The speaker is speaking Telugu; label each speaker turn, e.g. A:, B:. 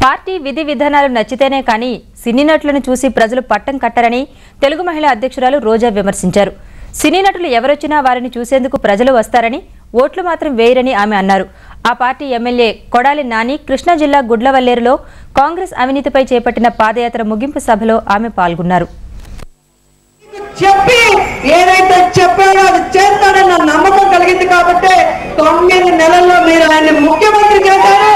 A: పార్టీ విధి విధానాలు నచ్చితేనే కానీ సినీ నటులను చూసి ప్రజలు పట్టం కట్టరని తెలుగు మహిళా అధ్యక్షురాలు రోజా విమర్శించారు. సినీ నటులు ఎవరొచ్చినా వారిని చూసేందుకు ప్రజలు వస్తారని, ఓట్లు మాత్రం వేయరని ఆమె అన్నారు. ఆ పార్టీ ఎమ్మెల్యే కొడాలి నాని కృష్ణా జిల్లా గుడ్లవల్లేరులో కాంగ్రెస్ అవినీతిపై చేపట్టిన పాదయాత్ర ముగింపు సభలో ఆమె పాల్గొన్నారు.
B: చెప్పి ఏదైతే చెప్పాడో అది చేస్తాడన్న నమ్మకం కలిగింది కాబట్టి 9 నెలల్లో మీరు ఆయన ముఖ్యమంత్రి చేశారు.